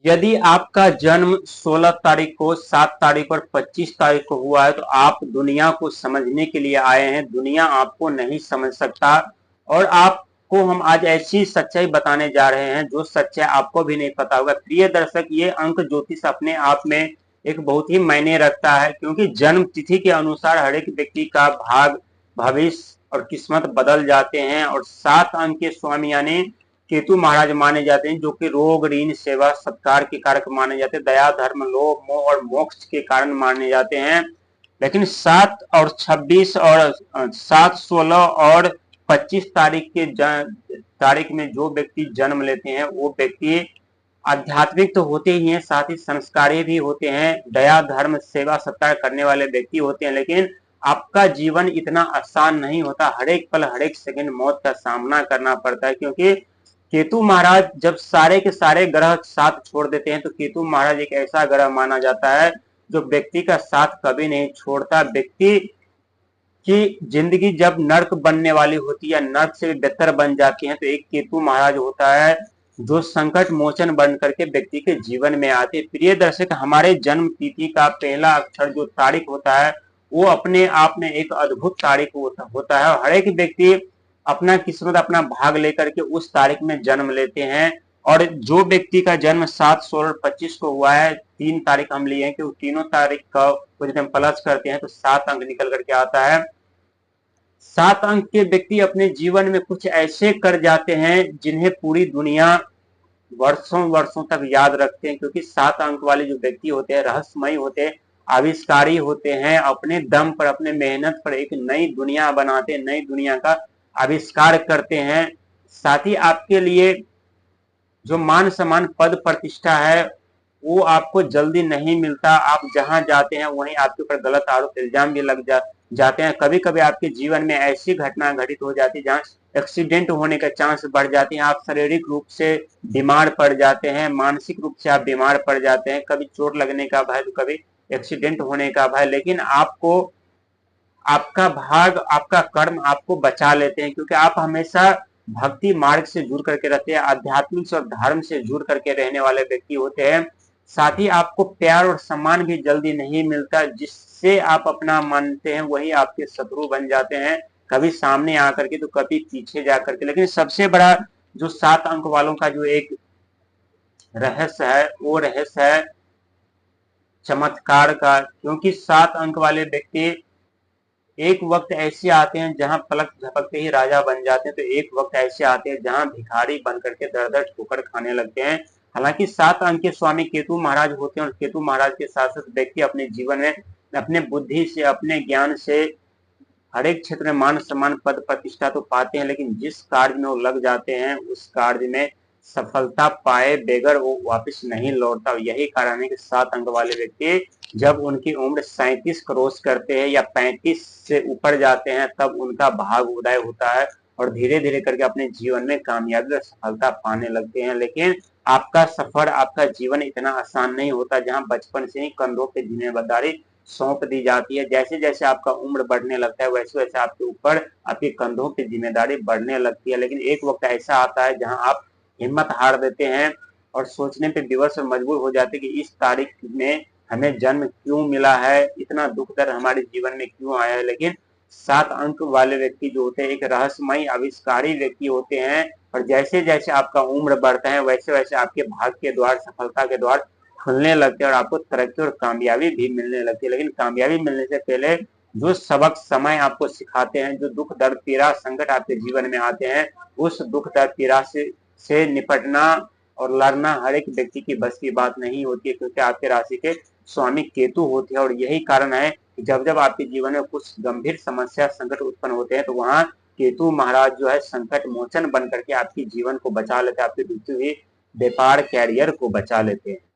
यदि आपका जन्म 16 तारीख को, 7 तारीख और 25 तारीख को हुआ है तो आप दुनिया को समझने के लिए आए हैं। दुनिया आपको नहीं समझ सकता और आपको हम आज ऐसी सच्चाई बताने जा रहे हैं जो सच्चाई आपको भी नहीं पता होगा। प्रिय दर्शक, ये अंक ज्योतिष अपने आप में एक बहुत ही मायने रखता है, क्योंकि जन्म तिथि के अनुसार हर एक व्यक्ति का भाग, भविष्य और किस्मत बदल जाते हैं। और 7 अंक के स्वामी यानी केतु महाराज माने जाते हैं, जो कि रोग, ऋण, सेवा, सत्कार के कारक माने जाते हैं, दया, धर्म, लोभ, मोह और मोक्ष के कारण माने जाते हैं। लेकिन 7 और 26 और 7, 16 और 25 तारीख में जो व्यक्ति जन्म लेते हैं वो व्यक्ति आध्यात्मिक तो होते ही हैं, साथ ही संस्कारी भी होते हैं, दया, धर्म, सेवा, सत्कार करने वाले व्यक्ति होते हैं। लेकिन आपका जीवन इतना आसान नहीं होता। हर एक पल, हर एक सेकंड मौत का सामना करना पड़ता है, क्योंकि केतु महाराज जब सारे के सारे ग्रह साथ छोड़ देते हैं तो केतु महाराज एक ऐसा ग्रह माना जाता है जो व्यक्ति का साथ कभी नहीं छोड़ता। व्यक्ति की जिंदगी जब नर्क बनने वाली होती है या नर्क से भी बेहतर बन जाती है तो एक केतु महाराज होता है जो संकट मोचन बन करके व्यक्ति के जीवन में आते। प्रिय दर्शक, हमारे जन्म तिथि का पहला अक्षर जो तारीख होता है वो अपने आप में एक अद्भुत तारीख होता है। हर एक व्यक्ति अपना किस्मत, अपना भाग लेकर के उस तारीख में जन्म लेते हैं। और जो व्यक्ति का जन्म 7, 16 और 25 को हुआ है, 3 तारीख हम लिए हैं कि वो तीनों तारीख का जब हम प्लस करते हैं तो 7 अंक निकल करके आता है। 7 अंक के व्यक्ति अपने जीवन में कुछ ऐसे कर जाते हैं जिन्हें पूरी दुनिया वर्षों वर्षों तक याद रखते हैं, क्योंकि 7 अंक वाले जो व्यक्ति होते हैं रहस्यमयी होते हैं, आविष्कारी होते हैं। अपने दम पर, अपने मेहनत पर एक नई दुनिया बनाते हैं, नई दुनिया का आविष्कार करते हैं। साथ ही आपके लिए जो मान सम्मान, पद प्रतिष्ठा है वो आपको जल्दी नहीं मिलता। आप जहां जाते हैं वहीं आपके ऊपर गलत आरोप इल्जाम भी लग जाते हैं। कभी कभी आपके जीवन में ऐसी घटना घटित हो जाती है जहां एक्सीडेंट होने का चांस बढ़ जाती है। आप शारीरिक रूप से बीमार पड़ जाते हैं, मानसिक रूप से आप बीमार पड़ जाते हैं, कभी चोट लगने का भय तो कभी एक्सीडेंट होने का भय। लेकिन आपको आपका भाग, आपका कर्म आपको बचा लेते हैं, क्योंकि आप हमेशा भक्ति मार्ग से जुड़ करके रहते हैं, आध्यात्मिक और धर्म से जुड़ करके रहने वाले व्यक्ति होते हैं। साथ ही आपको प्यार और सम्मान भी जल्दी नहीं मिलता। जिससे आप अपना मानते हैं वही आपके शत्रु बन जाते हैं, कभी सामने आकर के तो कभी पीछे जाकर के। लेकिन सबसे बड़ा जो 7 अंक वालों का जो एक रहस्य है वो रहस्य है चमत्कार का। क्योंकि 7 अंक वाले व्यक्ति एक वक्त ऐसे आते हैं जहां पलक झपकते ही राजा बन जाते हैं, तो एक वक्त ऐसे आते हैं जहां भिखारी बन करके दर दर ठोकर खाने लगते हैं। हालांकि 7 अंक के स्वामी केतु महाराज होते हैं और केतु महाराज के साथ साथ व्यक्ति अपने जीवन में अपने बुद्धि से, अपने ज्ञान से हर एक क्षेत्र में मान सम्मान, पद प्रतिष्ठा तो पाते हैं, लेकिन जिस कार्य में वो लग जाते हैं उस कार्य में सफलता पाए बगैर वो वापस नहीं लौटता। यही कारण है कि 7 अंक वाले व्यक्ति जब उनकी उम्र 37 क्रॉस करते हैं या 35 से ऊपर जाते हैं तब उनका भाग उदय होता है और धीरे धीरे करके अपने जीवन में कामयाबी और सफलता पाने लगते हैं। लेकिन आपका सफर, आपका जीवन इतना आसान नहीं होता, जहां बचपन से ही कंधों पे जिम्मेदारी सौंप दी जाती है। जैसे जैसे आपका उम्र बढ़ने लगता है वैसे वैसे आपके ऊपर, आपके कंधों पे जिम्मेदारी बढ़ने लगती है। लेकिन एक वक्त ऐसा आता है जहां आप हिम्मत हार देते हैं और सोचने पे विवश और मजबूर हो जाते हैं कि इस तारीख में हमें जन्म क्यों मिला है, इतना दुख दर्द हमारे जीवन में क्यों आया है। लेकिन 7 अंक वाले व्यक्ति जो होते हैं एक रहस्यमयी आविष्कारी व्यक्ति होते हैं, और जैसे जैसे आपका उम्र बढ़ता है वैसे वैसे आपके भाग्य के द्वार, सफलता के द्वार खुलने लगते हैं और आपको तरक्की और कामयाबी भी मिलने लगती है। लेकिन कामयाबी मिलने से पहले जो सबक समय आपको सिखाते हैं, जो दुख दर्द पीड़ा संकट आपके जीवन में आते हैं, उस दुख दर्द पीड़ा से निपटना और लड़ना हर एक व्यक्ति की बस की बात नहीं होती है, क्योंकि आपके राशि के स्वामी केतु होते हैं। और यही कारण है कि जब जब आपके जीवन में कुछ गंभीर समस्या, संकट उत्पन्न होते हैं तो वहां केतु महाराज जो है संकट मोचन बन करके आपके जीवन को बचा लेते हैं, आपकी बीती हुई व्यापार कैरियर को बचा लेते हैं।